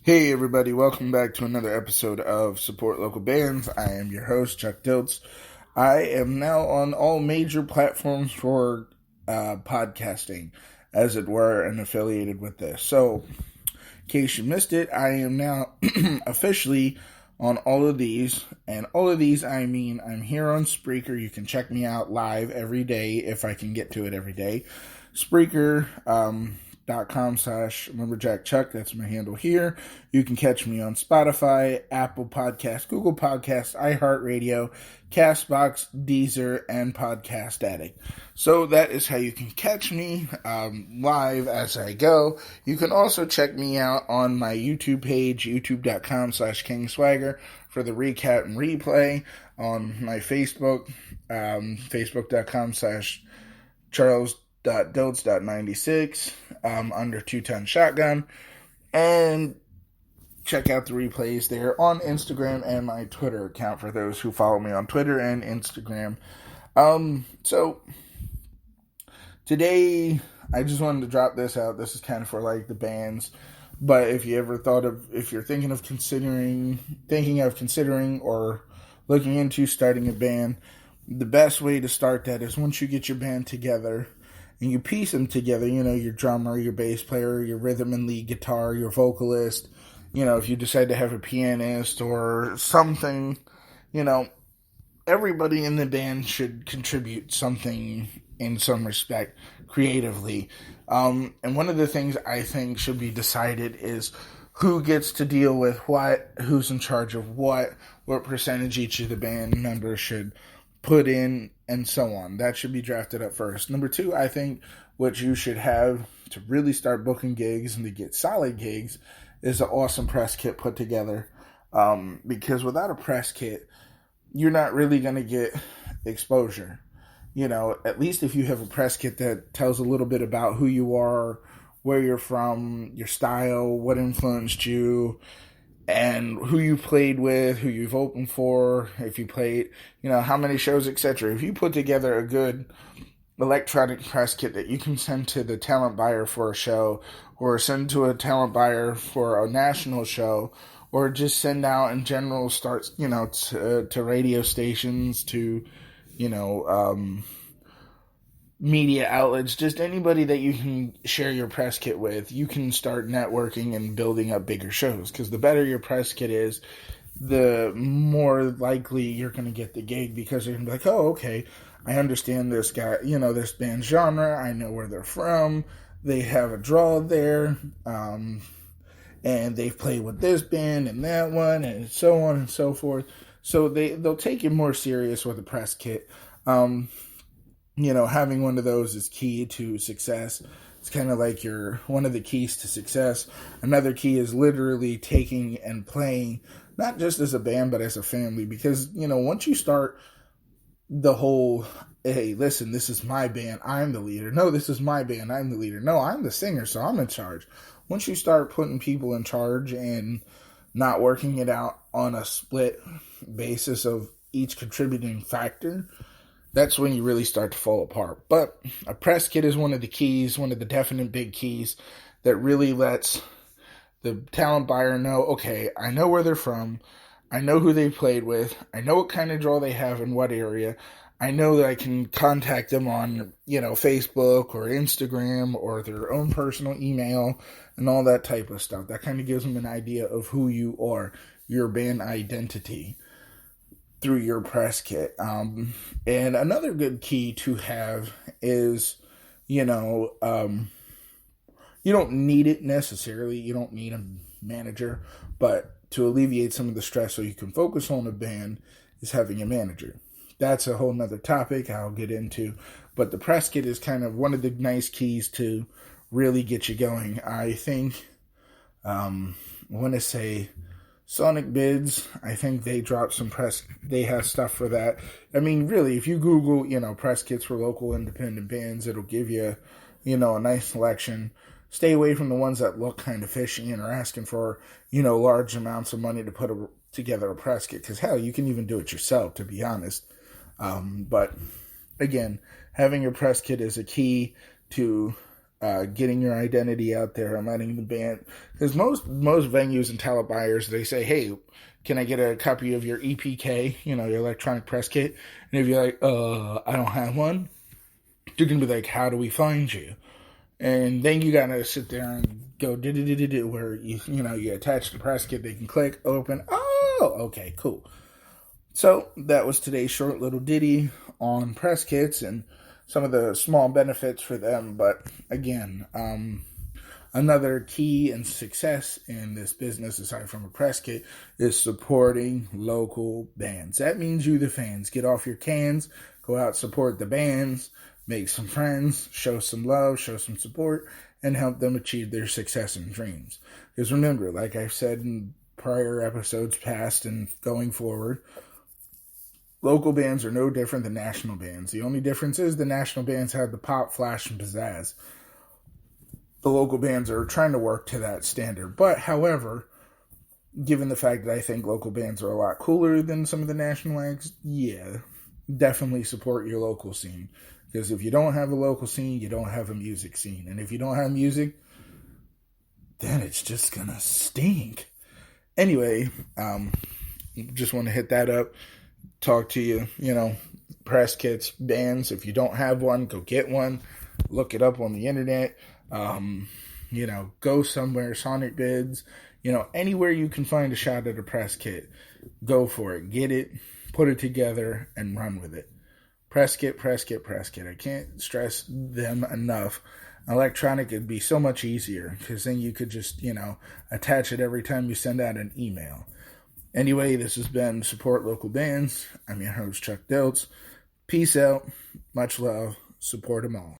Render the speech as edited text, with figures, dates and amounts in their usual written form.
Hey everybody, welcome back to another episode of Support Local Bands. I am your host, Chuck Diltz. I am now on all major platforms for podcasting, as it were, and affiliated with this. So, in case you missed it, I am now officially on all of these. And all of these, I mean, I'm here on Spreaker. You can check me out live every day if I can get to it every day. Spreaker, .com/lumberjackchuck. That's my handle here. You can catch me on Spotify, Apple Podcasts, Google Podcasts, iHeartRadio, Castbox, Deezer, and Podcast Addict. So that is how you can catch me live as I go. You can also check me out on my YouTube page, youtube.com/kingswagger, for the recap and replay. On my Facebook, facebook.com/charles.diltz.96, under 2-ton shotgun, and check out the replays there on Instagram and my Twitter account for those who follow me on Twitter and Instagram. So today I just wanted to drop this out. This is kind of for like the bands, but if you're thinking of considering or looking into starting a band, the best way to start that is once you get your band together and you piece them together, your drummer, your bass player, your rhythm and lead guitar, your vocalist, if you decide to have a pianist or something, everybody in the band should contribute something in some respect creatively. And one of the things I think should be decided is who gets to deal with what, who's in charge of what percentage each of the band members should put in, and so on. That should be drafted up first. Number two, I think what you should have to really start booking gigs and to get solid gigs is an awesome press kit put together. Because without a press kit, you're not really going to get exposure. At least if you have a press kit that tells a little bit about who you are, where you're from, your style, what influenced you, and who you played with, who you've opened for, if you played, how many shows, etc. If you put together a good electronic press kit that you can send to the talent buyer for a show, or send to a talent buyer for a national show, or just send out in general, start, to radio stations, to, media outlets, just anybody that you can share your press kit with, you can start networking and building up bigger shows. Because the better your press kit is, the more likely you're going to get the gig, because you're going to be like, oh, okay, I understand this guy, this band genre, I know where they're from, they have a draw there, and they've played with this band and that one, and so on and so forth. So they'll take it more serious with a press kit. Having one of those is key to success. It's kind of like one of the keys to success. Another key is literally taking and playing, not just as a band, but as a family. Because, once you start the whole, hey, listen, this is my band, I'm the leader. No, this is my band, I'm the leader. No, I'm the singer, so I'm in charge. Once you start putting people in charge and not working it out on a split basis of each contributing factor, that's when you really start to fall apart. But a press kit is one of the keys, one of the definite big keys that really lets the talent buyer know, okay, I know where they're from, I know who they played with, I know what kind of draw they have in what area, I know that I can contact them on, Facebook or Instagram or their own personal email and all that type of stuff. That kind of gives them an idea of who you are, your band identity, through your press kit. And another good key to have is, you don't need it necessarily. You don't need a manager, but to alleviate some of the stress so you can focus on a band is having a manager. That's a whole nother topic I'll get into, but the press kit is kind of one of the nice keys to really get you going. I think, I want to say Sonic Bids, I think they dropped some they have stuff for that. I mean, really, if you Google, press kits for local independent bands, it'll give you, a nice selection. Stay away from the ones that look kind of fishy and are asking for, large amounts of money to put together a press kit. Because, hell, you can even do it yourself, to be honest. But, again, having your press kit is a key to getting your identity out there and letting the band, because most venues and talent buyers, they say, hey, can I get a copy of your EPK, your electronic press kit? And if you're like, I don't have one, you're gonna be like, how do we find you? And then you gotta sit there and go where you attach the press kit, they can click open. Oh, okay, cool. So that was today's short little ditty on press kits and some of the small benefits for them. But again, another key and success in this business, aside from a press kit, is supporting local bands. That means you, the fans, get off your cans, go out, support the bands, make some friends, show some love, show some support, and help them achieve their success and dreams. Because remember, like I've said in prior episodes past and going forward, local bands are no different than national bands. The only difference is the national bands have the pop, flash, and pizzazz. The local bands are trying to work to that standard. But, however, given the fact that I think local bands are a lot cooler than some of the national acts, yeah, definitely support your local scene. Because if you don't have a local scene, you don't have a music scene. And if you don't have music, then it's just gonna stink. Anyway, just want to hit that up. Talk to you, press kits, bands. If you don't have one, go get one. Look it up on the internet. Go somewhere, Sonic Bids, anywhere you can find a shot at a press kit, go for it. Get it, put it together, and run with it. Press kit, press kit, press kit. I can't stress them enough. Electronic would be so much easier because then you could just, attach it every time you send out an email. Anyway, this has been Support Local Bands. I'm your host, Chuck Diltz. Peace out. Much love. Support them all.